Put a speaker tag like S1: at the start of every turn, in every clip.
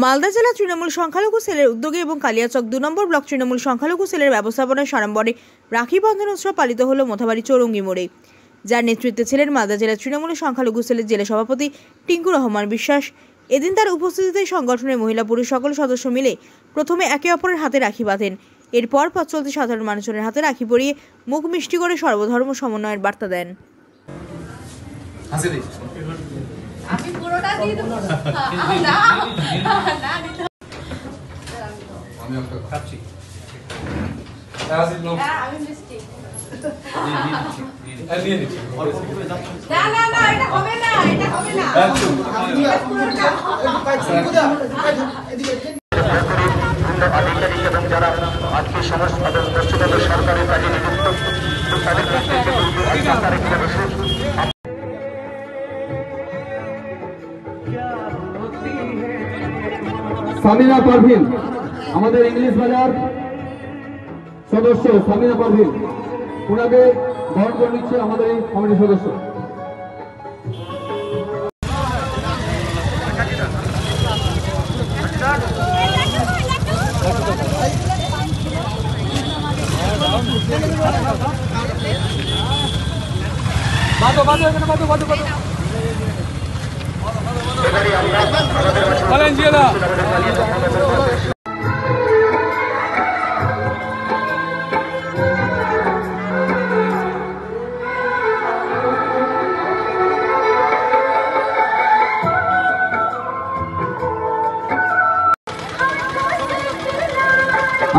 S1: মালদা জেলা তৃণমূল সংখ্যালঘু সেলের উদ্যোগে এবং কালিয়াচক ২ নম্বর ব্লক তৃণমূল সংখ্যালঘু সেলের ব্যবস্থাপনায় সাড়ম্বরে রাখি বন্ধন উৎসব পালিত হল মোথাবাড়ি চৌরঙ্গি মোড়ে, যার নেতৃত্বে ছিলেন মালদা জেলা তৃণমূল সংখ্যালঘু সেলের জেলা সভাপতি টিঙ্কু রহমান বিশ্বাস। এদিন তার উপস্থিতিতে সংগঠনের মহিলা পুরুষ সকল সদস্য মিলে প্রথমে একে অপরের হাতে রাখি বাঁধেন। এরপর পথ চলতি সাধারণ মানুষের হাতে রাখি পরিয়ে মুখ মিষ্টি করে সর্বধর্ম সমন্বয়ের বার্তা দেন।
S2: আমি পুরোটা দিয়ে দেব। না না
S3: আমি একটা খাচ্ছি।
S2: আমি মিষ্টি।
S3: দিয়ে দিচ্ছি।
S2: না না না এটা হবে না, এটা হবে না।
S4: আধিকারিক এবং যারা আজকে সমস্ত সরকারি কাজে নিযুক্ত তাদের
S5: সামিনা পারভিন, আমাদের ইংলিশ বাজার সদস্য সামিনা পারভিন, ওনাকে বরণ করে নিচ্ছে আমাদের এই কমিটির সদস্য।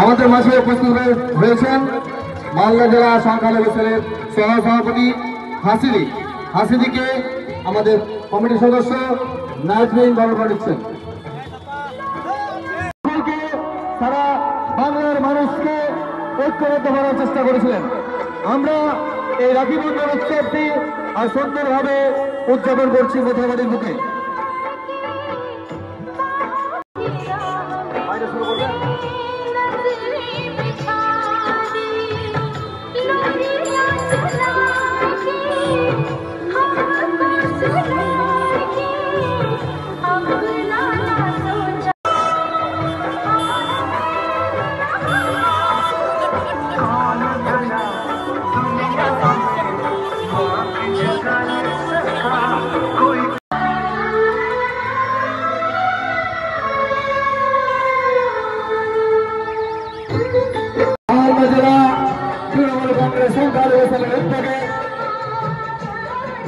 S5: আমাদের মাঝে উপস্থিত হয়েছেন মালদা জেলা সংখ্যালঘু সেলের সহসভাপতি হাসিদিকে আমাদের কমিটির সদস্য নাজমিন বরণ করে নিচ্ছেন। সারা বাংলার মানুষকে ঐক্যবদ্ধ করার চেষ্টা করেছিলেন। আমরা এই রাখি বন্ধন উৎসবটি আর সুন্দরভাবে উদযাপন করছি মোথাবাড়ির বুকে।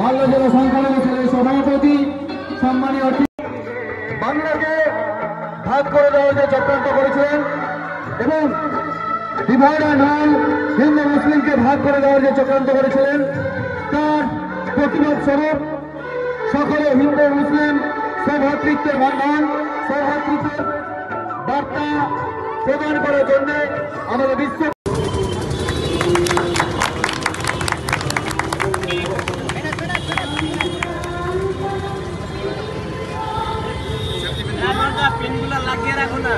S5: মালদা জেলা সংখ্যালঘু সেলের সভাপতি সম্মানীয় বাংলাকে ভাগ করে দেওয়ার যে চক্রান্ত করেছিলেন এবং ডিভাইড অ্যান্ড রুল হিন্দু মুসলিমকে ভাগ করে দেওয়ার যে চক্রান্ত করেছিলেন, তার প্রতিবাদ স্বরূপ সকলে হিন্দু মুসলিম সৌভ্রাতৃত্বের বন্ধন, সৌভ্রাতৃত্বের বার্তা প্রদান করার জন্য আমাদের বিশ্ব
S6: লাগিয়ে রাখো না।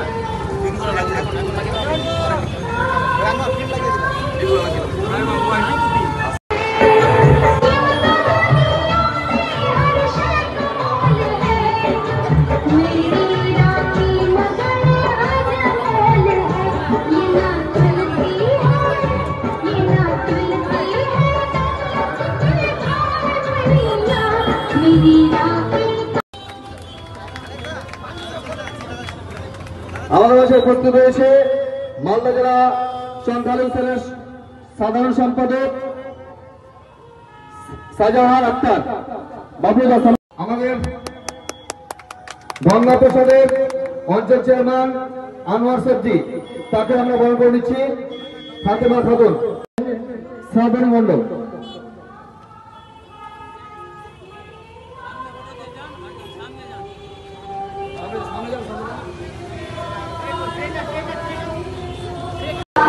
S5: আমাদের মাঝে উপস্থিত রয়েছে মালদা জেলা সংখ্যালঘু সেলের সাধারণ সম্পাদক শাহজাহান আক্তার বাবুদা, আমাদের গঙ্গা প্রসাদের অঞ্চল চেয়ারম্যান আনোয়ার শেখজি, তাকে আমরা বরণ করে নিচ্ছি ফাতেমা খাতুন, শ্রাবণী মণ্ডল।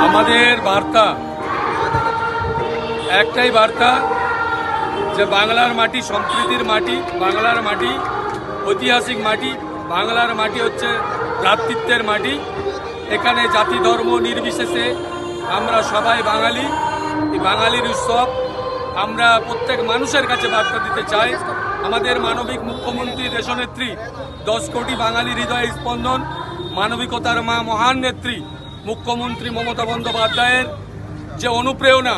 S7: আমাদের বার্তা একটাই বার্তা যে বাংলার মাটি সম্প্রীতির মাটি, বাংলার মাটি ঐতিহাসিক মাটি, বাংলার মাটি হচ্ছে ভ্রাতৃত্বের মাটি। এখানে জাতি ধর্ম নির্বিশেষে আমরা সবাই বাঙালি। এই বাঙালির উৎসব আমরা প্রত্যেক মানুষের কাছে বার্তা দিতে চাই আমাদের মানবিক মুখ্যমন্ত্রী দেশনেত্রী 10 কোটি বাঙালি হৃদয়ে স্পন্দন মানবিকতার মা মহান নেত্রী মুখ্যমন্ত্রী মমতা বন্দ্যোপাধ্যায়ের যে অনুপ্রেরণা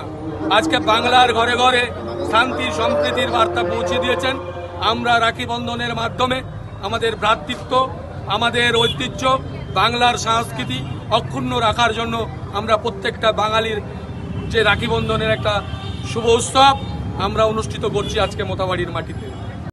S7: আজকে বাংলার ঘরে ঘরে শান্তি সম্প্রীতির বার্তা পৌঁছে দিয়েছেন। আমরা রাখি বন্ধনের মাধ্যমে আমাদের ভ্রাতৃত্ব, আমাদের ঐতিহ্য, বাংলার সংস্কৃতি অক্ষুণ্ণ রাখার জন্য আমরা প্রত্যেকটা বাঙালির যে রাখি বন্ধনের একটা শুভ উৎসব আমরা অনুষ্ঠিত করছি আজকে মোথাবাড়ির মাটিতে।